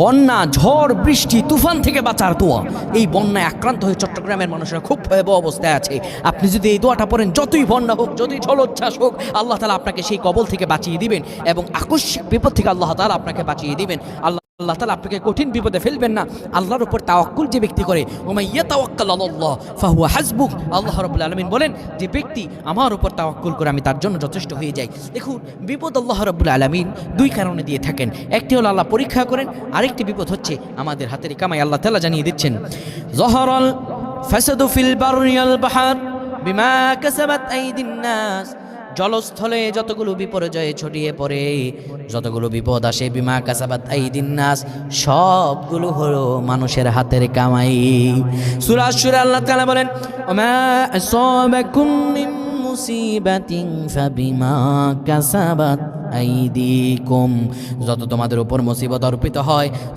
বন্যা, ঝড়, বৃষ্টি, তুফান থেকে বাঁচার দোয়া। এই বন্যায় আক্রান্ত হয়ে চট্টগ্রামের মানুষরা খুব ভয়াবহ অবস্থায় আছে। আপনি যদি এই দোয়াটা পড়েন, যতই বন্যা হোক, যতই জলোচ্ছ্বাস হোক, আল্লাহ তাআলা আপনাকে সেই কবল থেকে বাঁচিয়ে দিবেন এবং আকস্মিক বিপদ থেকে আল্লাহ তাআলা আপনাকে বাঁচিয়ে দিবেন। আল্লাহ তাআলা আপনাকে কঠিন বিপদে ফেলবেন না। আল্লাহর উপর তাওয়াক্কুল যে ব্যক্তি করে, ওয়া ইয়াতাওয়াক্কাল আলাল্লাহ ফাহুয়া হাসবুক, আল্লাহ রাব্বুল আলামিন বলেন যে ব্যক্তি আমার উপর তাওয়াক্কুল করে আমি তার জন্য যথেষ্ট হয়ে যাই। দেখুন, বিপদ আল্লাহ রাব্বুল আলামিন দুই কারণে দিয়ে থাকেন। একটি হলো আল্লাহ পরীক্ষা করেন, আরেকটি বিপদ হচ্ছে আমাদের হাতের কামাই। আল্লাহ তাআলা জানিয়ে দিচ্ছেন, যহরাল ফাসাদু ফিল বাররি ওয়াল বাহর বিমা কাসাবাত আইদিন নাস। জলস্থলে যতগুলো বিপর্যয়ে ছড়িয়ে পড়ে, যতগুলো বিপদ আসে, বিমা কাসাবাত আইদিন নাস, সবগুলো হলো মানুষের হাতের কামাই। সূরা আশ-শুরা আল্লাহ তাআলা বলেন, ওমা আসাবাকুম মিন মুসিবাতিন ফাবিমা কাসাবাত আইদিকুম। যত তোমাদের উপর মুসিবত অর্পিত হয়,